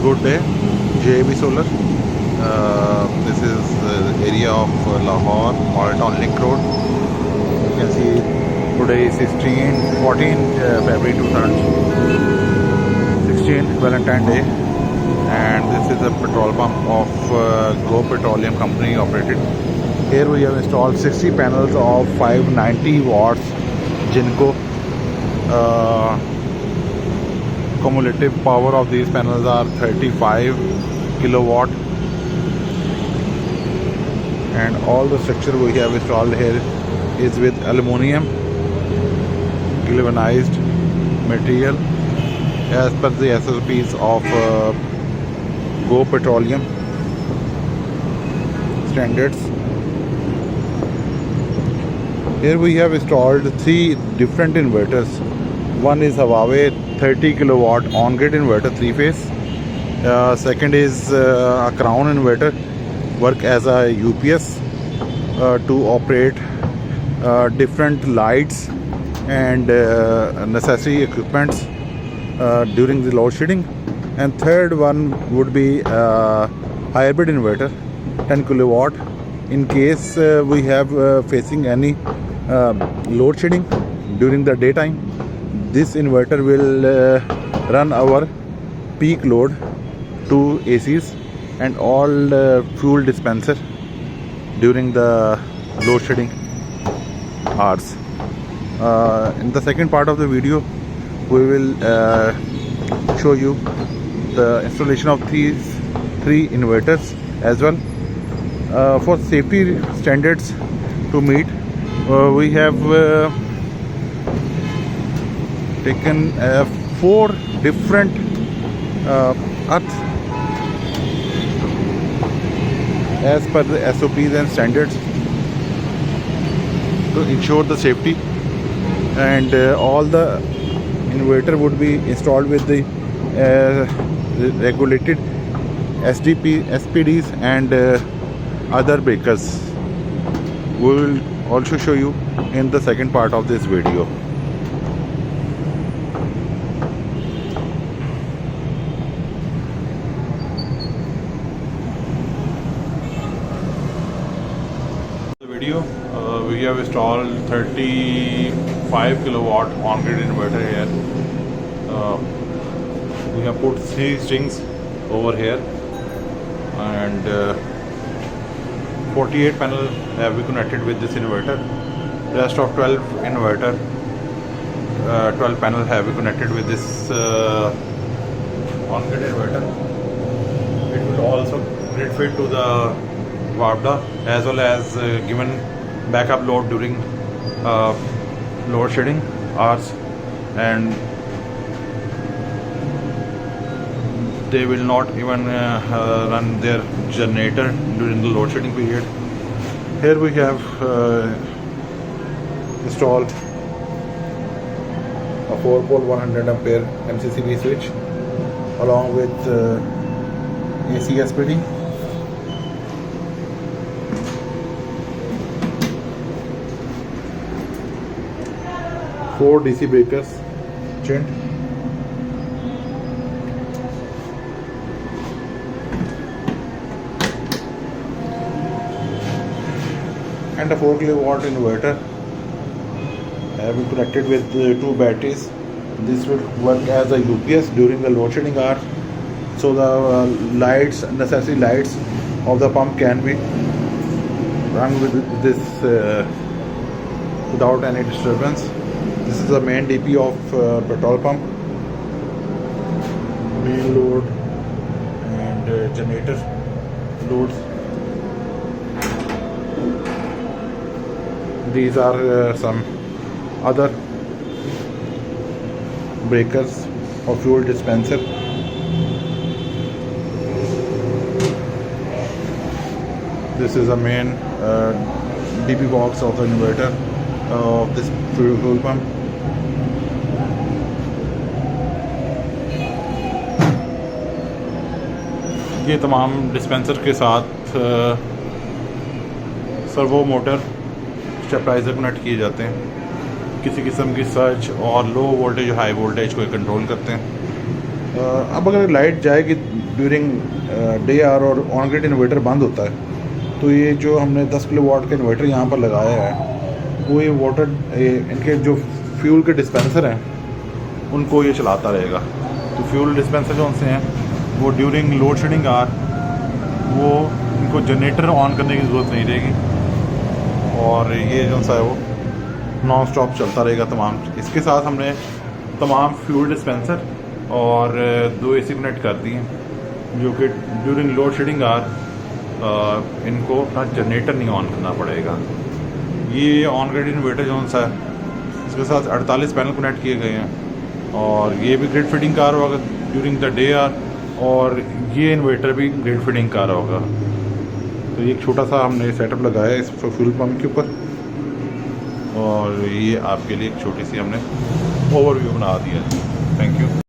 good day. JAB Solar. This is the area of Lahore, Malton Link Road. You can see today is 14 February 2016, Valentine Day, and this is a petrol pump of Go Petroleum Company operated. Here we have installed 60 panels of 590 watts Jinko. Cumulative power of these panels are 35 kilowatt, and all the structure we have installed here is with aluminium galvanized material as per the SOPs of Go Petroleum standards. Here we have installed 3 different inverters. One is Huawei 30 kilowatt on-grid inverter 3-phase. Second is a Crown inverter, work as a UPS to operate different lights and necessary equipments during the load shedding. And third one would be a hybrid inverter 10 kilowatt in case we have facing any load shedding during the daytime. This inverter will run our peak load, 2 ACs and all fuel dispenser during the load shedding hours. In the second part of the video, we will show you the installation of these 3 inverters as well. For safety standards to meet, we have taken 4 different earth as per the SOPs and standards to ensure the safety, and all the inverter would be installed with the regulated SPDs and other breakers. We will also show you in the second part of this video. We have installed 35 kilowatt on-grid inverter here. We have put 3 strings over here, and 48 panel have been connected with this inverter. Rest of 12 panel have been connected with this on-grid inverter. It will also grid fit to the Warda as well as given backup load during load shedding hours, and they will not even run their generator during the load shedding period. Here we have installed a 4-pole 100 ampere MCCB switch along with AC SPD. 4 DC breakers, chained, and a 4 kilowatt inverter have been connected with 2 batteries. This will work as a UPS during the load shedding hour, so the necessary lights of the pump can be run with this without any disturbance. This is the main DP of petrol pump, main load and generator loads. These are some other breakers of fuel dispenser. This is the main DP box of the inverter of this fuel pump. ये तमाम dispenser के साथ servo motor stabiliser connect किए जाते हैं। किसी किस्म की सर्ज और लो वोल्टेज हाई वोल्टेज को कंट्रोल करते हैं। अब अगर लाइट जाएगी ड्यूरिंग डे आवर और ऑन ग्रिड इन्वर्टर बंद होता है तो ये जो हमने 10 किलोवाट का इन्वर्टर यहाँ पर लगाया है वो ये इनके जो फ्यूल के डिस्पेंसर हैं उनको ये चलाता रहेगा। तो फ्यूल डिस्पेंसर जो उनसे हैं वो ड्यूरिंग लोड शेडिंग आर वो इनको जनरेटर ऑन करने की ज़रूरत नहीं रहेगी और ये जो सा है वो नॉन स्टॉप चलता रहेगा तमाम। इसके साथ हमने तमाम फ्यूल डिस्पेंसर और 2 AC कनेक्ट कर दिए जो कि ड्यूरिंग लोड शेडिंग आर इनको अपना जनरेटर नहीं ऑन करना पड़ेगा। ये ऑन ग्रिड इन्वर्टर जो सा है इसके साथ 48 पैनल कनेक्ट किए गए हैं और ये भी ग्रिड फीडिंग कार होगा ड्यूरिंग द डे आर और ये इन्वर्टर भी ग्रिड फीडिंग कार होगा। तो ये एक छोटा सा हमने सेटअप लगाया है इस फ्यूल पम्प के ऊपर और ये आपके लिए एक छोटी सी हमने ओवरव्यू बना दिया है। Thank you.